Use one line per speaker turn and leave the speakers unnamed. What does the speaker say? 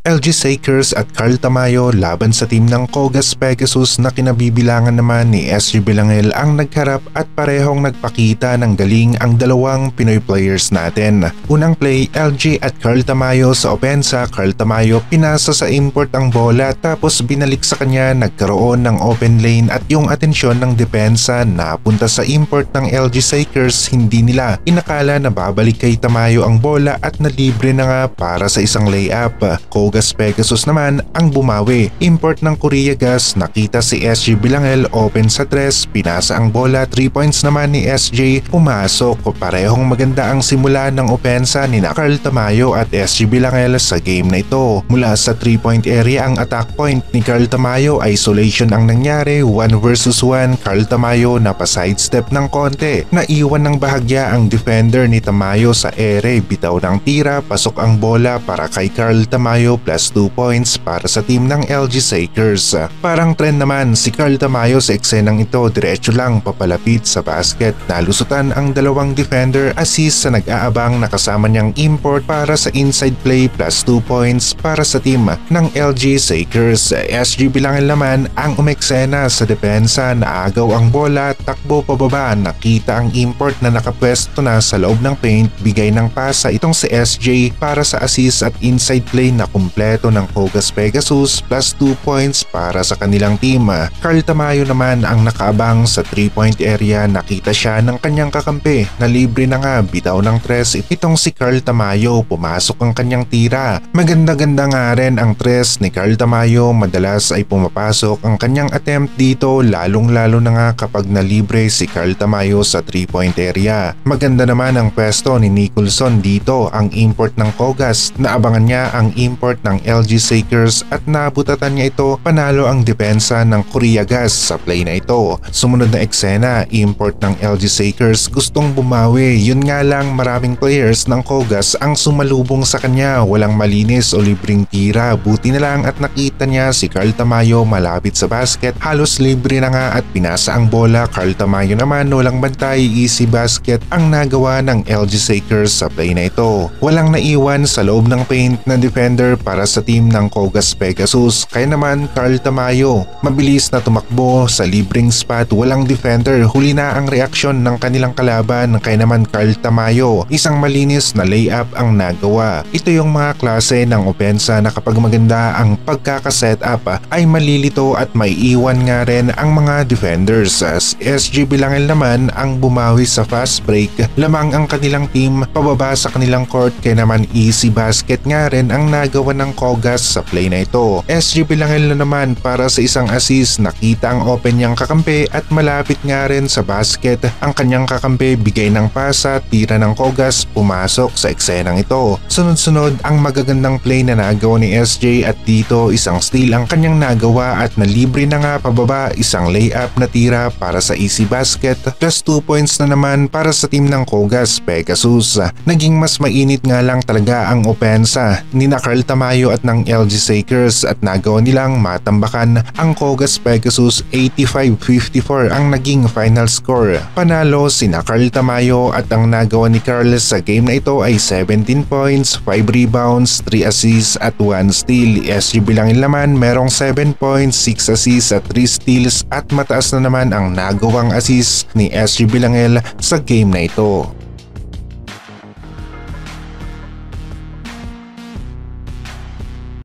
LG Sakers at Carl Tamayo laban sa team ng Kogas Pegasus na kinabibilangan naman ni SG Bilangel ang nagharap at parehong nagpakita ng galing ang dalawang Pinoy players natin. Unang play, LG at Carl Tamayo sa opensa. Carl Tamayo pinasa sa import ang bola tapos binalik sa kanya, nagkaroon ng open lane at yung atensyon ng depensa napunta sa import ng LG Sakers. Hindi nila inakala na babalik kay Tamayo ang bola at nalibre na nga para sa isang layup. Kogas Pegasus naman ang bumawi. Import ng Korea Gas, nakita si SG Bilangel open sa 3, pinasa ang bola, 3 points naman ni SJ, pumasok. Parehong maganda ang simula ng opensa ni Carl Tamayo at SG Bilangel sa game na ito. Mula sa 3-point area ang attack point ni Carl Tamayo, isolation ang nangyari, 1 versus 1. Carl Tamayo napa-sidestep ng konti, naiwan ng bahagya ang defender ni Tamayo sa ere, bitaw ng tira, pasok ang bola para kay Carl Tamayo plus 2 points para sa team ng LG Sakers. Parang trend naman si Carl Tamayo sa eksenang ito, diretso lang papalapit sa basket, nalusutan ang dalawang defender, assist sa nag-aabang nakasama niyang import para sa inside play plus 2 points para sa team ng LG Sakers. SG Bilangel naman ang umeksena sa depensa, naagaw ang bola, takbo pababa, nakita ang import na nakapwesto na sa loob ng paint, bigay ng pasa itong si SJ para sa assist at inside play na kumpleto ng Kogas Pegasus plus 2 points para sa kanilang team. Carl Tamayo naman ang nakaabang sa 3-point area, nakita siya ng kanyang kakampi na libre na nga, bitaw ng 3 itong si Carl Tamayo, pumasok ang kanyang tira. Maganda-ganda nga rin ang 3 ni Carl Tamayo, madalas ay pumapasok ang kanyang attempt dito, lalong-lalo na nga kapag nalibre si Carl Tamayo sa 3-point area. Maganda naman ang pwesto ni Nicholson dito, ang import ng Kogas, naabangan niya ang import ng LG Sakers at nabutatan niya ito, panalo ang depensa ng Korea Gas sa play na ito. Sumunod na eksena, import ng LG Sakers, gustong bumawi, yun nga lang maraming players ng Kogas ang sumalubong sa kanya, walang malinis o libreng tira, buti na lang at nakita niya si Carl Tamayo malapit sa basket, halos libre na nga at pinasa ang bola. Carl Tamayo naman walang bantay, easy basket ang nagawa ng LG Sakers sa play na ito. Walang naiwan sa loob ng paint na defender para sa team ng Kogas Pegasus, kaya naman Carl Tamayo mabilis na tumakbo sa libreng spot, walang defender, huli na ang reaksyon ng kanilang kalaban, kaya naman Carl Tamayo isang malinis na layup ang nagawa. Ito yung mga klase ng opensa na kapag maganda ang pagkakasetup ay malilito at may iwan nga rin ang mga defenders. As SG Bilangel naman ang bumawi sa fast break, lamang ang kanilang team pababa sa kanilang court, kaya naman easy basket nga rin ang nagawa ng Kogas sa play na ito. SG Bilangel na naman para sa isang assist, nakita ang open niyang kakampi at malapit nga rin sa basket ang kanyang kakampi, bigay ng pasa, tira ng Kogas, pumasok sa eksenang ito. Sunod-sunod ang magagandang play na nagawa ni SJ at dito isang steal ang kanyang nagawa at nalibre na nga pababa, isang layup na tira para sa easy basket plus 2 points na naman para sa team ng Kogas Pegasus. Naging mas mainit nga lang talaga ang opensa ni Carl Tamayo at ng LG Sakers at nagawa nilang matambakan ang Kogas Pegasus. 85-54 ang naging final score. Panalo si Carl Tamayo at ang nagawa ni Carl sa game na ito ay 17 points, 5 rebounds, 3 assists at 1 steal. SG Bilangel naman merong 7 points, 6 assists at 3 steals at mataas na naman ang nagawang assist ni SG Bilangel sa game na ito.